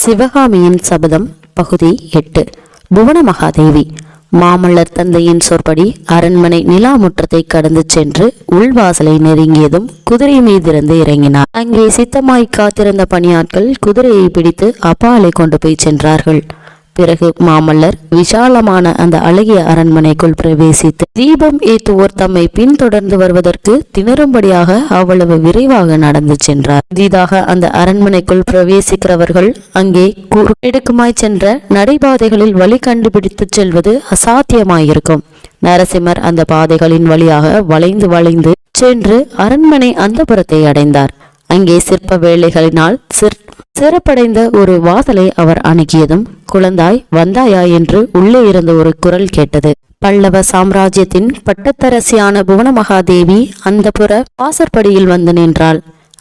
சிவகாமியின் சபதம் பகுதி 8. புவன மகாதேவி. மாமல்லர் தந்தையின் சொற்படி அரண்மனை நிலா முற்றத்தை கடந்து சென்று உள்வாசலை நெருங்கியதும் குதிரை மீதிருந்து இறங்கினார். அங்கே சித்தமாய் காத்திருந்த பணியாட்கள் குதிரையை பிடித்து அப்பாலை கொண்டு போய் சென்றார்கள். பிறகு மாமல்லர் விசாலமான அந்த அழகிய அரண்மனைக்குள் பிரவேசித்து தீபம் ஏற்றுவோர் தம்மை பின்தொடர்ந்து வருவதற்கு திணறும்படியாக அவ்வளவு விரைவாக நடந்து சென்றார். புதிதாக அந்த அரண்மனைக்குள் பிரவேசிக்கிறவர்கள் அங்கே எடுக்குமாய் சென்ற நடைபாதைகளில் வழி கண்டுபிடித்து செல்வது அசாத்தியமாயிருக்கும். நரசிம்மர் அந்த பாதைகளின் வழியாக வளைந்து வளைந்து சென்று அரண்மனை அந்தப்புறத்தை அடைந்தார். அங்கே சிற்ப வேலைகளினால் சிறப்படைந்த ஒரு வாசலை அவர் அணுகியதும், குழந்தாய் வந்தாயா என்று உள்ளே இருந்த ஒரு குரல் கேட்டது. பல்லவ சாம்ராஜ்யத்தின் பட்டத்தரசியான புவன மகாதேவி அந்த புற வாசற்படியில் வந்து நின்றாள்.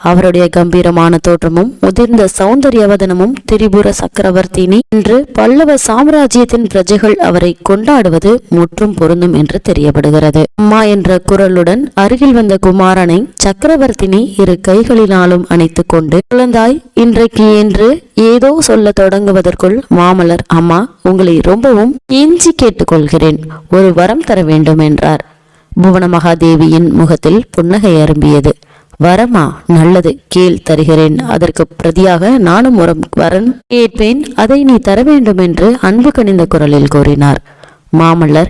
அவருடைய கம்பீரமான தோற்றமும் முதிர்ந்த சௌந்தர்யவதனமும் திரிபுர சக்கரவர்த்தினி என்று பல்லவ சாம்ராஜ்யத்தின் பிரஜைகள் அவரை கொண்டாடுவது முற்றும் பொருந்தும் என்று தெரியப்படுகிறது. அம்மா என்ற குரலுடன் அருகில் வந்த குமாரனை சக்கரவர்த்தினி இரு கைகளினாலும் அணைத்து கொண்டு, குழந்தாய் இன்றைக்கு என்று ஏதோ சொல்ல தொடங்குவதற்குள் மாமல்லர், அம்மா உங்களை ரொம்பவும் எஞ்சி கேட்டுக்கொள்கிறேன், ஒரு வரம் தர வேண்டும் என்றார். புவன மகாதேவியின் முகத்தில் புன்னகை அரும்பியது. வரமா? நல்லது, கேள், தருகிறேன். அதற்கு பிரதியாக நானும் ஒரு வரன் கேட்பேன், அதை நீ தர வேண்டும் என்று அன்பு கனிந்த குரலில் கூறினார். மாமல்லர்,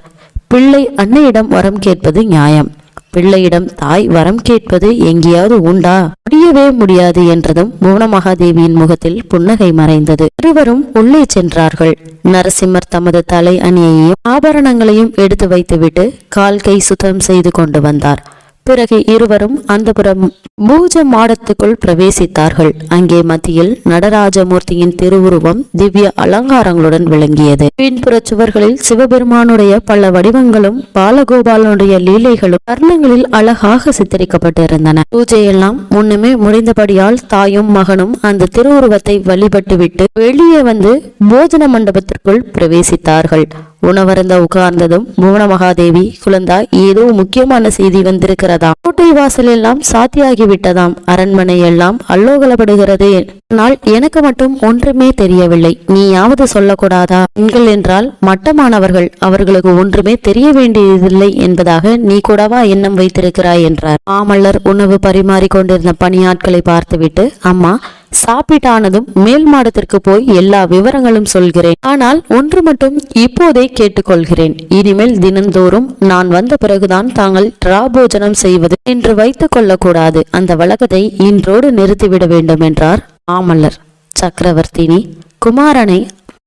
பிள்ளை அன்னையிடம் வரம் கேட்பது நியாயம், பிள்ளையிடம் தாய் வரம் கேட்பது எங்கேயாவது உண்டா? முடியவே முடியாது என்றதும் புவன மகாதேவியின் முகத்தில் புன்னகை மறைந்தது. இருவரும் உள்ளே சென்றார்கள். நரசிம்மர் தமது தலை அணியையும் ஆபரணங்களையும் எடுத்து வைத்துவிட்டு கால் கை சுத்தம் செய்து கொண்டு வந்தார். பிறகு இருவரும் அந்த புறம் பூஜ மாடத்துக்குள் பிரவேசித்தார்கள். அங்கே மத்தியில் நடராஜமூர்த்தியின் திருவுருவம் திவ்ய அலங்காரங்களுடன் விளங்கியது. பின்புற சுவர்களில் சிவபெருமானுடைய பல வடிவங்களும் பாலகோபாலனுடைய லீலைகளும் வர்ணங்களில் அழகாக சித்தரிக்கப்பட்டிருந்தன. பூஜையெல்லாம் முன்னுமே முடிந்தபடியால் தாயும் மகனும் அந்த திருவுருவத்தை வழிபட்டுவிட்டு வெளியே வந்து போஜன மண்டபத்திற்குள் பிரவேசித்தார்கள். உணவருந்த உட்கார்ந்ததும் புவன மகாதேவி, குழந்தாய் ஏதோ முக்கியமான செய்தி வந்திருக்கிறதாம். கோட்டை வாசல் எல்லாம் சாத்தியாகிவிட்டதாம். அரண்மனை எல்லாம் அல்லோகலப்படுகிறது. ஆனால் எனக்கு மட்டும் ஒன்றுமே தெரியவில்லை. நீயாவது சொல்லக்கூடாதா? பெண்கள் என்றால் மட்டமானவர்கள், அவர்களுக்கு ஒன்றுமே தெரிய வேண்டியதில்லை என்பதாக நீ கூடவா எண்ணம் வைத்திருக்கிறாய் என்றார். மாமல்லர் உணவு பரிமாறி கொண்டிருந்த பணியாட்களை பார்த்துவிட்டு, அம்மா சாப்பிட்டானதும் மேல் மாடத்திற்கு போய் எல்லா விவரங்களும் சொல்கிறேன். ஆனால் ஒன்று மட்டும் இப்போதே கேட்டுக்கொள்கிறேன். இனிமேல் தினந்தோறும் நான் வந்த பிறகுதான் தாங்கள் ராபோஜனம் செய்வது என்று வைத்துக் கொள்ளக்கூடாது. அந்த வழக்கத்தை இன்றோடு நிறுத்திவிட வேண்டும் என்றார் மாமல்லர். சக்கரவர்த்தினி குமாரனை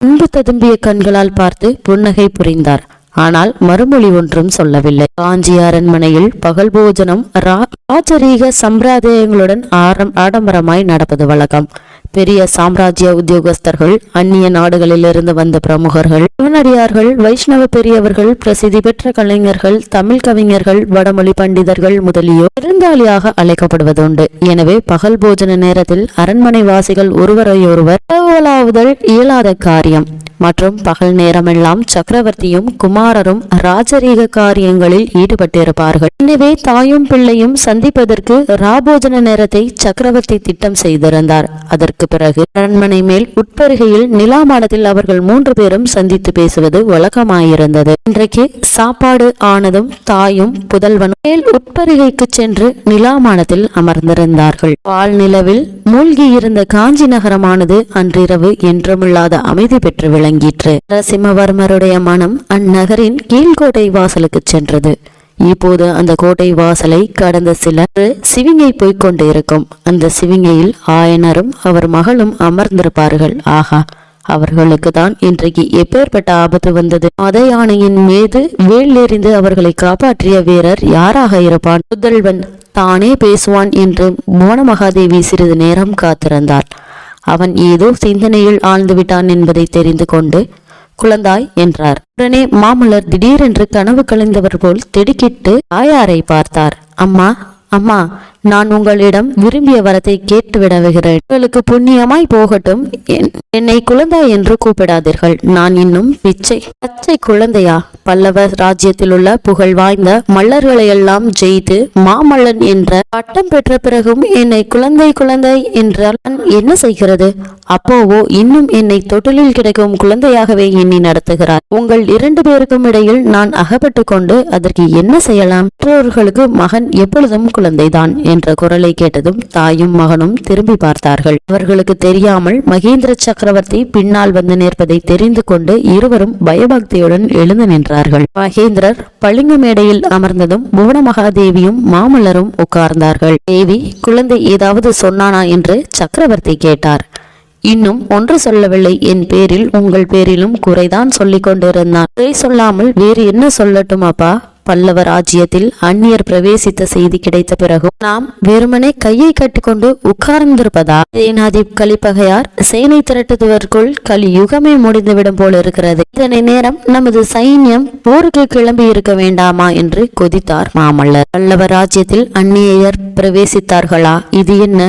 அன்பு ததும்பிய கண்களால் பார்த்து புன்னகை புரிந்தார். ஆனால் மறுமொழி ஒன்றும் சொல்லவில்லை. காஞ்சி அரண்மனையில் பகல் போஜனம் ராஜரீக சம்பிரதாயங்களுடன் ஆடம்பரமாய் நடப்பது வழக்கம். பெரிய சாம்ராஜ்ய உத்தியோகஸ்தர்கள், அந்நிய நாடுகளிலிருந்து வந்த பிரமுகர்கள், சிவனடியார்கள், வைஷ்ணவ பெரியவர்கள், பிரசித்தி பெற்ற கலைஞர்கள், தமிழ் கவிஞர்கள், வடமொழி பண்டிதர்கள் முதலியோர் விருந்தாளியாக அழைக்கப்படுவதுண்டு. எனவே பகல் போஜன நேரத்தில் அரண்மனை வாசிகள் ஒருவரையொருவர் உறவலாவுதல் இயலாத காரியம். மற்றும் பகல் நேரமெல்லாம் சக்கரவர்த்தியும் குமாரரும் ராஜரீக காரியங்களில் ஈடுபட்டிருப்பார்கள். எனவே தாயும் பிள்ளையும் சந்திப்பதற்கு ராபோஜன நேரத்தை சக்கரவர்த்தி திட்டம் செய்திருந்தார். அதற்கு பிறகு அரண்மனை மேல் உட்பருகையில் நிலாமாடத்தில் அவர்கள் 3 பேரும் சந்தித்து பேசுவது வழக்கமாயிருந்தது. இன்றைக்கு சாப்பாடு ஆனதும் தாயும் புதல்வனும் மேல் உட்பருகைக்கு சென்று நிலாமாடத்தில் அமர்ந்திருந்தார்கள். பால் நிலவில் மூழ்கி இருந்த காஞ்சி நகரமானது அன்றிரவு என்றுமில்லாத அமைதி பெற்று விளங்கிற்று. நரசிம்மவர்மருடைய மனம் அந்நகரின் கீழ்கோட்டை வாசலுக்கு சென்றது. இப்போது அந்த கோட்டை வாசலை கடந்த சிலர் சிவிங்கை போய்க் கொண்டிருக்கும். அந்த சிவிங்கையில் ஆயனரும் அவர் மகளும் அமர்ந்திருப்பார்கள். ஆகா, அவர்களுக்கு தான் இன்றைக்கு எப்பேற்பட்ட ஆபத்து வந்தது! மத யானையின் மீது வேல் எறிந்து அவர்களை காப்பாற்றிய வீரர் யாராக இருப்பான்? புதல்வன் தானே பேசுவான் என்று புவன மகாதேவி சிறிது நேரம் காத்திருந்தார். அவன் ஏதோ சிந்தனையில் ஆழ்ந்து விட்டான் என்பதை தெரிந்து கொண்டு, குழந்தாய் என்றார். உடனே மாமல்லர் திடீரென்று கனவு கலைந்தவர் போல் திடுக்கிட்டு தாயாரை பார்த்தார். அம்மா, அம்மா, நான் உங்களிடம் விரும்பிய வரத்தை கேட்டு விடுகிறேன். உங்களுக்கு புண்ணியமாய் போகட்டும். என்னை குழந்தாய் என்று கூப்பிடாதீர்கள். நான் இன்னும் பச்சை குழந்தையா? பல்லவ ராஜ்யத்தில் உள்ள புகழ் வாய்ந்த மல்லர்களை எல்லாம் ஜெயித்து மாமல்லன் என்ற பட்டம் பெற்ற பிறகும் என்னை குழந்தை என்றால் என்ன செய்கிறது? அப்போவோ இன்னும் என்னை தொட்டிலில் கிடைக்கும் குழந்தையாகவே எண்ணி நடத்துகிறார். உங்கள் 2 பேருக்கும் இடையில் நான் அகப்பட்டு கொண்டு அதற்கு என்ன செய்யலாம்? மற்றவர்களுக்கு மகன் எப்பொழுதும் குழந்தைதான் என்ற குரலை கேட்டதும் தாயும் மகனும் திரும்பி பார்த்தார்கள். அவர்களுக்கு தெரியாமல் மகேந்திர சக்கரவர்த்தி பின்னால் வந்து நிற்பதை தெரிந்து கொண்டு இருவரும் பயபக்தியுடன் எழுந்து நின்றார்கள். மகேந்திரர் பளிங்கு மேடையில் அமர்ந்ததும் புவன மகாதேவியும் மாமல்லரும் உட்கார்ந்தார்கள். தேவி, குழந்தை ஏதாவது சொன்னானா என்று சக்கரவர்த்தி கேட்டார். இன்னும் ஒன்று சொல்லவில்லை. என் பேரில் உங்கள் பேரிலும் குறைதான் சொல்லிக் கொண்டிருந்தான். குறை சொல்லாமல் வேறு என்ன சொல்லட்டும் அப்பா? பல்லவ ராஜ்யத்தில் அந்நியர் பிரவேசித்த செய்தி கிடைத்த பிறகு நாம் வெறுமனே கையை கட்டிக்கொண்டு உட்கார்ந்திருப்பதா? சேனாதி கலிப்பகையார் சேனை திரட்டுவதற்குள் கலியுகமே முடிந்துவிடும் போல இருக்கிறது. இதனை நேரம் நமது சைன்யம் போருக்கு கிளம்பி இருக்க வேண்டாமா என்று கொதித்தார் மாமல்லர். பல்லவ ராஜ்யத்தில் அந்நியர் பிரவேசித்தார்களா? இது என்ன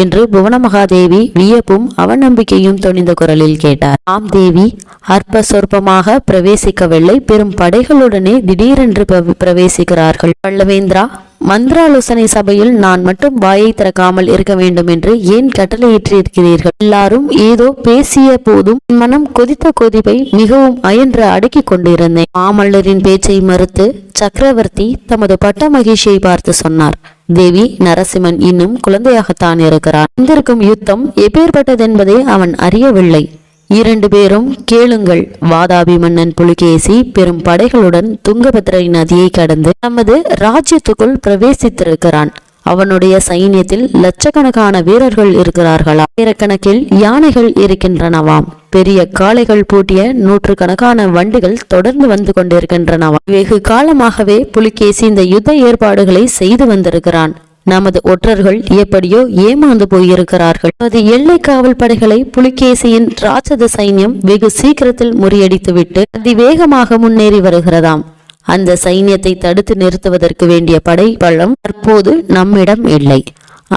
என்று புவன மகாதேவி வியப்பும் அவநம்பிக்கையும் துணிந்த குரலில் கேட்டார். ஆம் தேவி, அற்ப சொற்பமாக பிரவேசிக்கவில்லை, பெரும் படைகளுடனே திடீரென்று பிரவேசிக்கிறார்கள். பல்லவேந்திரா, மந்திராலோசனை சபையில் நான் மட்டும் வாயை திறக்காமல் இருக்க வேண்டும் என்று ஏன் கட்டளையிட்டிருக்கிறீர்கள்? எல்லாரும் ஏதோ பேசிய போதும் மனம் கொதித்த கொதிப்பை மிகவும் அயன்று அடக்கி கொண்டிருந்தேன். மாமல்லரின் பேச்சை மறுத்து சக்கரவர்த்தி தமது பட்ட மகிழ்ச்சியை பார்த்து சொன்னார். தேவி, நரசிம்மன் இன்னும் குழந்தையாகத்தான் இருக்கிறான். வந்திருக்கும் யுத்தம் எப்பேற்பட்டதென்பதை அவன் அறியவில்லை. 2 பேரும் கேளுங்கள். வாதாபி மன்னன் புலிகேசி பெரும் படைகளுடன் துங்கபத்ரை நதியை கடந்து நமது ராஜ்யத்துக்குள் பிரவேசித்திருக்கிறான். அவனுடைய சைன்யத்தில் லட்சக்கணக்கான வீரர்கள் இருக்கிறார்களா? ஆயிரக்கணக்கில் யானைகள் இருக்கின்றனவாம். பெரிய காளைகள் பூட்டிய 100கணக்கான வண்டிகள் தொடர்ந்து வந்து கொண்டிருக்கின்றனவாம். வெகு காலமாகவே புலிகேசி இந்த யுத்த ஏற்பாடுகளை செய்து வந்திருக்கிறான். நமது ஒற்றர்கள் எப்படியோ ஏமாந்து போயிருக்கிறார்கள். அது எல்லை காவல் படைகளை புலிகேசியின் ராட்சத சைன்யம் வெகு சீக்கிரத்தில் முறியடித்துவிட்டு அதிவேகமாக முன்னேறி வருகிறதாம். அந்த சைன்யத்தை தடுத்து நிறுத்துவதற்கு வேண்டிய படை பலம் தற்போது நம்மிடம் இல்லை.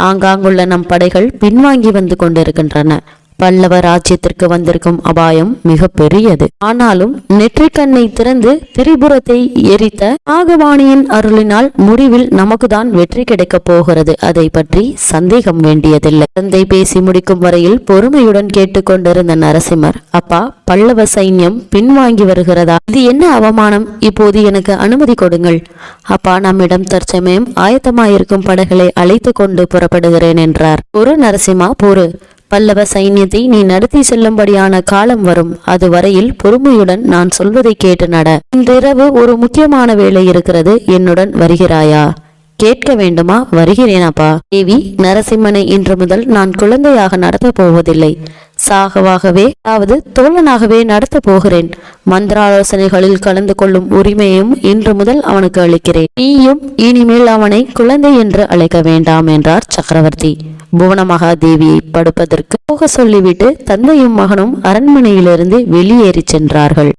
ஆங்காங்குள்ள நம் படைகள் பின்வாங்கி வந்து கொண்டிருக்கின்றன. பல்லவ ராஜ்யத்திற்கு வந்திருக்கும் அபாயம் மிக பெரியது. ஆனாலும் நெற்றிக்கண்ணை திறந்து திரிபுரத்தை எரித்த நாகவாணியின் அருளினால் முடிவில் நமக்குதான் வெற்றி கிடைக்கப் போகிறது. அதை பற்றி சந்தேகம் வேண்டியதில்லை. தந்தை பேசி முடிக்கும் வரையில் பொறுமையுடன் கேட்டுக்கொண்டிருந்த நரசிம்மர், அப்பா, பல்லவ சைன்யம் பின்வாங்கி வருகிறதா? இது என்ன அவமானம்? இப்போது எனக்கு அனுமதி கொடுங்கள். அப்பா, நம்மிடம் தற்சமயம் ஆயத்தமாயிருக்கும் படைகளை அழைத்து கொண்டு புறப்படுகிறேன் என்றார். பொறு நரசிம்மா, பொறு. பல்லவ சைன்யத்தை நீ நடத்தி செல்லும்படியான காலம் வரும். அது வரையில் பொறுமையுடன் நான் சொல்வதை கேட்டு நட. இன்றிரவு ஒரு முக்கியமான வேலை இருக்கிறது. என்னுடன் வருகிறாயா? கேட்க வேண்டுமா? வருகிறேனப்பா. தேவி, நரசிம்மனை இன்று முதல் நான் குழந்தையாக நடத்தப் போவதில்லை. சாகவாகவே அதாவது தோழனாகவே நடத்த போகிறேன். மந்திராலோசனைகளில் கலந்து கொள்ளும் உரிமையும் இன்று முதல் அவனுக்கு அளிக்கிறேன். நீயும் இனிமேல் அவனை குழந்தை என்று அழைக்க வேண்டாம் என்றார் சக்கரவர்த்தி. புவன மகாதேவியை படுப்பதற்கு போக சொல்லிவிட்டு தந்தையும் மகனும் அரண்மனையிலிருந்து வெளியேறி சென்றார்கள்.